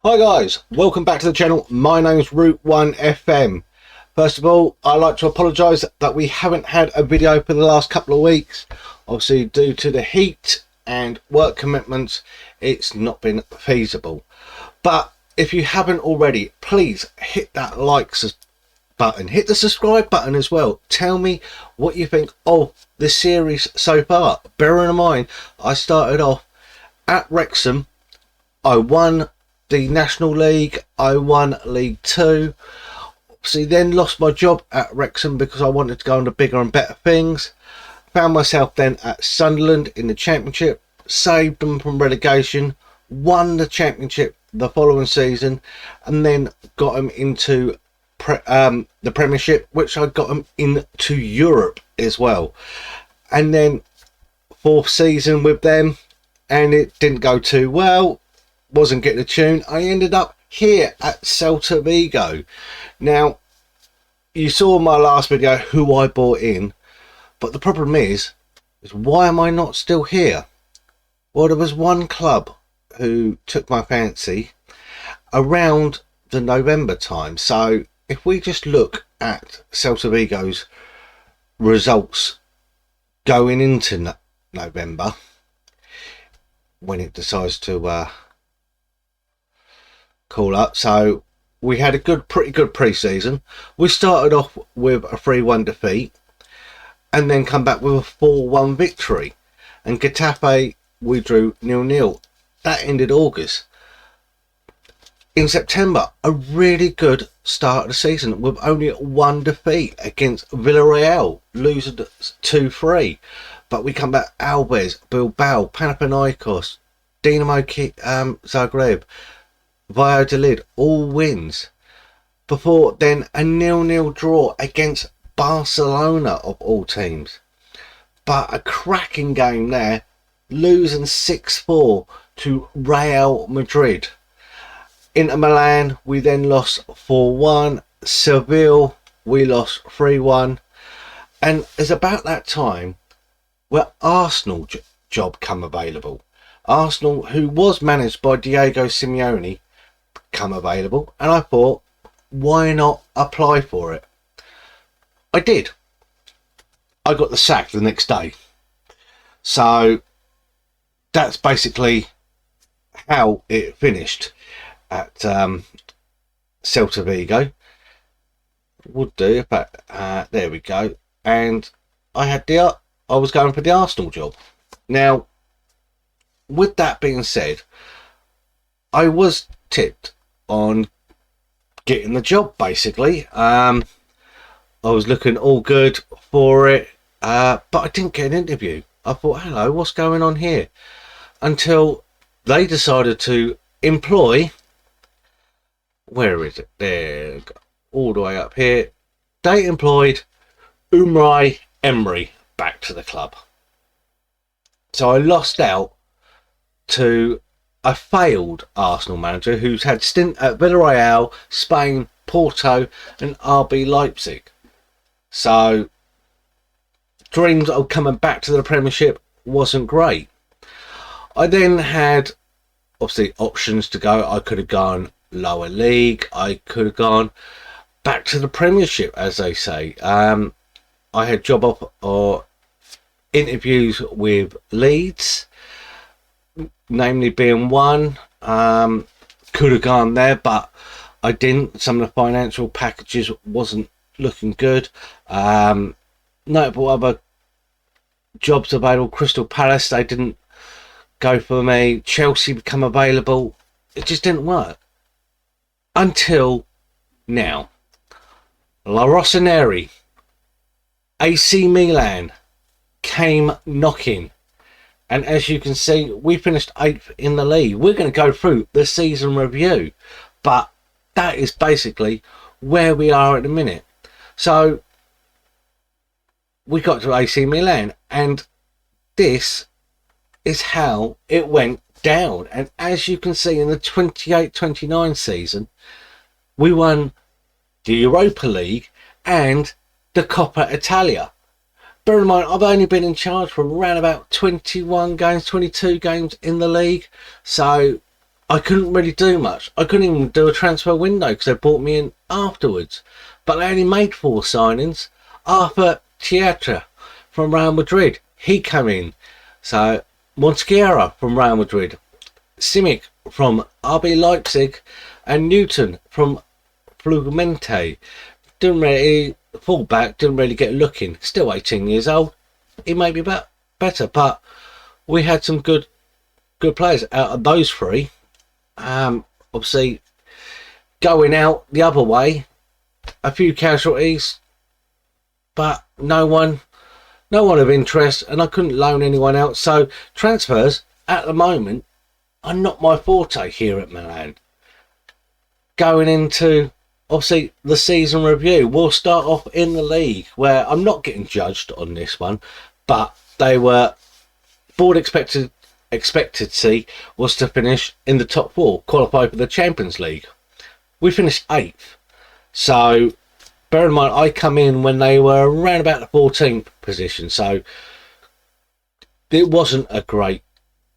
Hi guys, welcome back to the channel. My name's Route 1 FM. First of all, I'd like to apologise that we haven't had a video for the last couple of weeks. Obviously, due to the heat and work commitments, it's not been feasible. But if you haven't already, please hit that button, hit the subscribe button as well. Tell me what you think of the series so far. Bearing in mind, I started off at Wrexham. I won the National League, I won League 2. Obviously then lost my job at Wrexham because I wanted to go on to bigger and better things. Found myself then at Sunderland in the Championship, saved them from relegation, won the Championship the following season, and then got them into the Premiership, which I got them into Europe as well. And then fourth season with them, and it didn't go too well. Wasn't getting a tune. I ended up here at Vigo. Now, you saw in my last video who I bought in, but the problem is why am I not still here? Well, there was one club who took my fancy around the November time. So if we just look at Vigo's results going into November, when it decides to call up. So we had a pretty good pre-season. We started off with a 3-1 defeat and then come back with a 4-1 victory, and Getafe we drew 0-0. That ended August. In September, a really good start of the season with only one defeat against Villarreal, losing 2-3, but we come back Alves, Bilbao, Panathinaikos, Dinamo Zagreb, Valladolid, all wins. Before then, a 0-0 draw against Barcelona of all teams. But a cracking game there, losing 6-4 to Real Madrid. Inter Milan, we then lost 4-1. Seville, we lost 3-1. And it's about that time where Arsenal job come available. Arsenal, who was managed by Diego Simeone, come available, and I thought, why not apply for it? I did. I got the sack the next day. So that's basically how it finished at Celta Vigo. Would do, but there we go. And I was going for the Arsenal job. Now, with that being said, I was tipped on getting the job, basically. I was looking all good for it, but I didn't get an interview. I thought, hello, what's going on here? Until they decided to employ, where is it? There, all the way up here. They employed Unai Emery back to the club. So I lost out to a failed Arsenal manager who's had stint at Villarreal, Spain, Porto and RB Leipzig. So dreams of coming back to the Premiership wasn't great. I then had obviously options to go. I could have gone lower league. I could have gone back to the Premiership, as they say. I had job offer or interviews with Leeds, namely being one. Could have gone there, but I didn't. Some of the financial packages wasn't looking good. Notable other jobs available. Crystal Palace, they didn't go for me. Chelsea become available. It just didn't work until now. La Rossoneri, AC Milan came knocking. And as you can see, we finished 8th in the league. We're going to go through the season review. But that is basically where we are at the minute. So we got to AC Milan. And this is how it went down. And as you can see in the 28-29 season, we won the Europa League and the Coppa Italia. Bear in mind, I've only been in charge for around about 21 games, 22 games in the league. So I couldn't really do much. I couldn't even do a transfer window because they brought me in afterwards. But they only made 4 signings. Arthur Chiatra from Real Madrid, he came in. So Mosquera from Real Madrid, Simic from RB Leipzig, and Newton from Fluminense. Didn't really fullback, didn't really get looking. Still 18 years old. He may be better, but we had some good players out of those 3. Obviously, going out the other way, a few casualties, but no one of interest, and I couldn't loan anyone out. So transfers at the moment are not my forte here at Milan. Going into obviously the season review, we'll start off in the league, where I'm not getting judged on this one, but they were board expectancy was to finish in the top 4, qualify for the Champions League. We finished 8th. So bear in mind, I come in when they were around about the 14th position, so it wasn't a great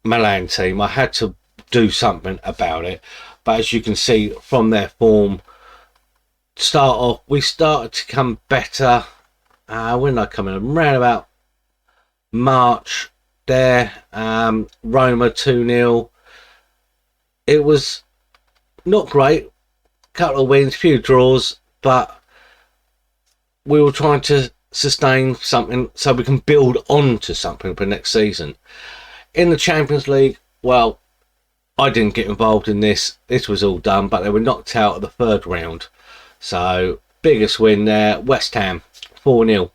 Milan team. I had to do something about it, but as you can see from their form, start off, we started to come better. When did I come in? Around about March there. Roma 2-0. It was not great. Couple of wins, few draws, but we were trying to sustain something so we can build on to something for next season. In the Champions League, well, I didn't get involved in this. This was all done, but they were knocked out of the 3rd round. So, biggest win there, West Ham, 4-0.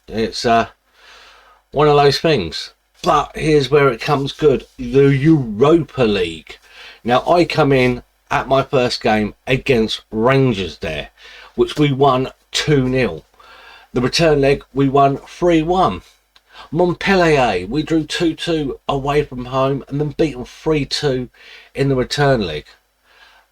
It's one of those things. But here's where it comes good. The Europa League. Now, I come in at my first game against Rangers there, which we won 2-0. The return leg, we won 3-1. Montpellier, we drew 2-2 away from home and then beaten 3-2 in the return leg.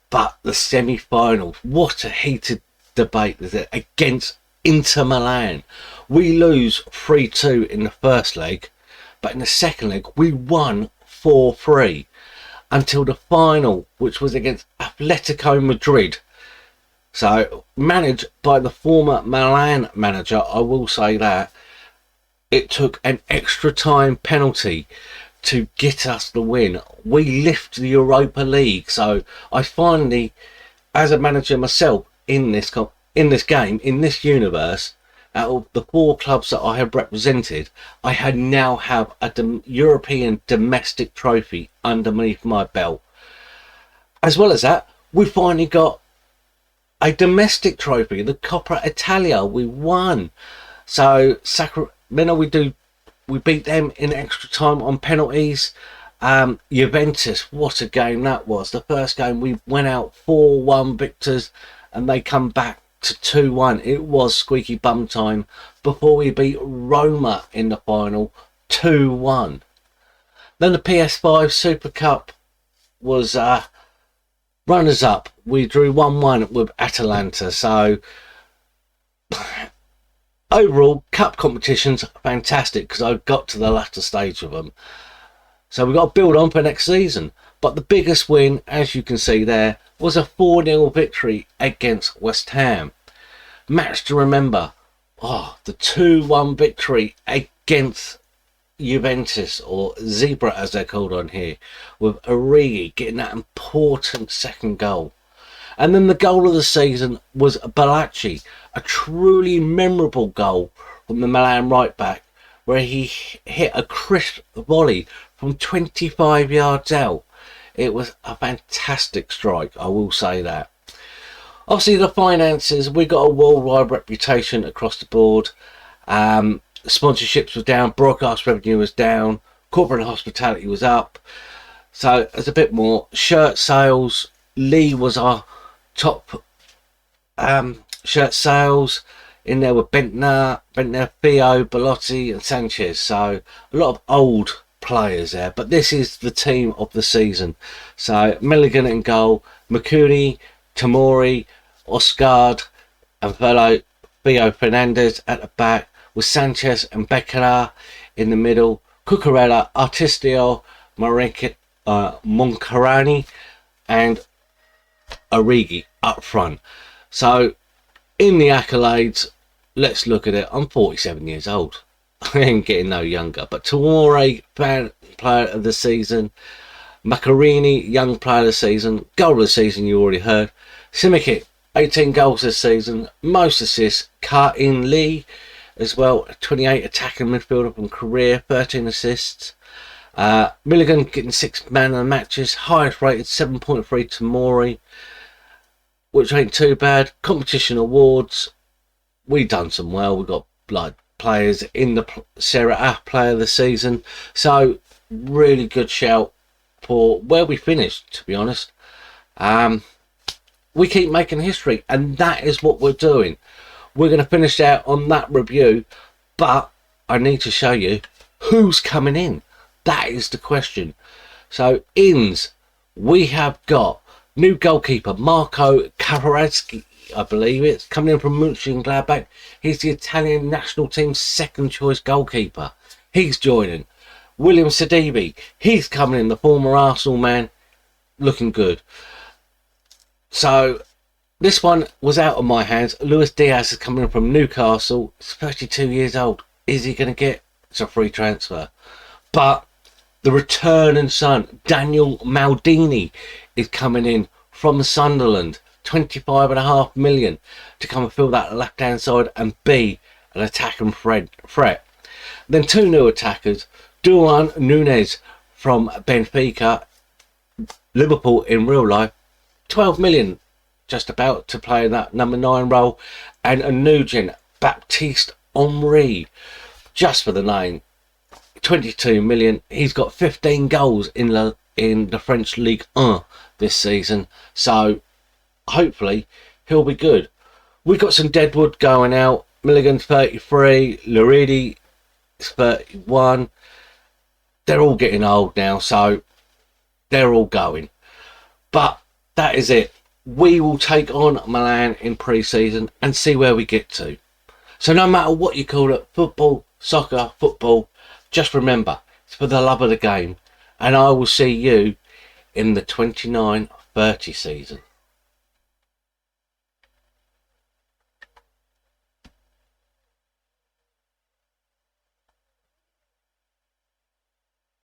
But the semi-final, what a heated debate is it against Inter Milan. We lose 3-2 in the first leg, but in the second leg we won 4-3 until the final, which was against Atletico Madrid. So managed by the former Milan manager, I will say that. It took an extra time penalty to get us the win. We lift the Europa League. So I finally, as a manager myself in this game, in this universe, out of the 4 clubs that I have represented, I now have a European domestic trophy underneath my belt. As well as that, we finally got a domestic trophy, the Coppa Italia. We won. So Sacramento, we beat them in extra time on penalties. Juventus, what a game that was. The first game we went out 4-1 victors, and they come back to 2-1. It was squeaky bum time before we beat Roma in the final 2-1. Then the PS5 Super Cup was runners up. We drew 1-1 with Atalanta. So overall, cup competitions fantastic because I got to the latter stage of them. So we've got to build on for next season. But the biggest win, as you can see there, was a 4-0 victory against West Ham. Match to remember. The 2-1 victory against Juventus, or Zebra as they're called on here, with Origi getting that important second goal. And then the goal of the season was Balaci, a truly memorable goal from the Milan right back, where he hit a crisp volley from 25 yards out. It was a fantastic strike, I will say that. Obviously the finances, we got a worldwide reputation across the board. Sponsorships was down, broadcast revenue was down, corporate hospitality was up. So there's a bit more. Shirt sales, Lee was our top shirt sales. In there were Bentner, Theo, Belotti and Sanchez. So a lot of old players there, but this is the team of the season. So Milligan in goal, Makuni, Tamori, Oscard and fellow Theo Fernandez at the back, with Sanchez and Beccara in the middle, Cucurella, Artistio, Moncarani and Origi up front. So in the accolades, let's look at it. I'm 47 years old. I ain't getting no younger. But Tomori, fan player of the season. Macarini, young player of the season. Goal of the season, you already heard. Simikic, 18 goals this season. Most assists. Ka-in Lee as well. 28 attacking midfielder from career. 13 assists. Milligan getting 6 man of the matches. Highest rated, 7.3 Tomori, which ain't too bad. Competition awards, we done some well. We got like players in the Serie A player of the season, so really good shout for where we finished, to be honest. We keep making history, and that is what we're doing. We're going to finish out on that review, but I need to show you who's coming in. That is the question. So ins, we have got new goalkeeper Marco Kavaradski, I believe it's coming in from Mönchengladbach. He's the Italian national team's second choice goalkeeper. He's joining. William Sidibe, he's coming in, the former Arsenal man, looking good. So this one was out of my hands. Luis Diaz is coming in from Newcastle. He's 32 years old. Is he going to get? It's a free transfer. But the returning son, Daniel Maldini, is coming in from Sunderland. 25.5 million to come and fill that left hand side and be an attacking threat. Then 2 new attackers, Duan Nunes from Benfica, Liverpool in real life, 12 million just about to play that number 9 role, and a new gen, Baptiste Henry, just for the name, 22 million. He's got 15 goals in the French Ligue 1 this season, so hopefully he'll be good. We've got some deadwood going out. Milligan's 33, Luridi is 31. They're all getting old now, so they're all going. But that is it. We will take on Milan in pre-season and see where we get to. So no matter what you call it, football, soccer, football, just remember, it's for the love of the game. And I will see you in the 29-30 season.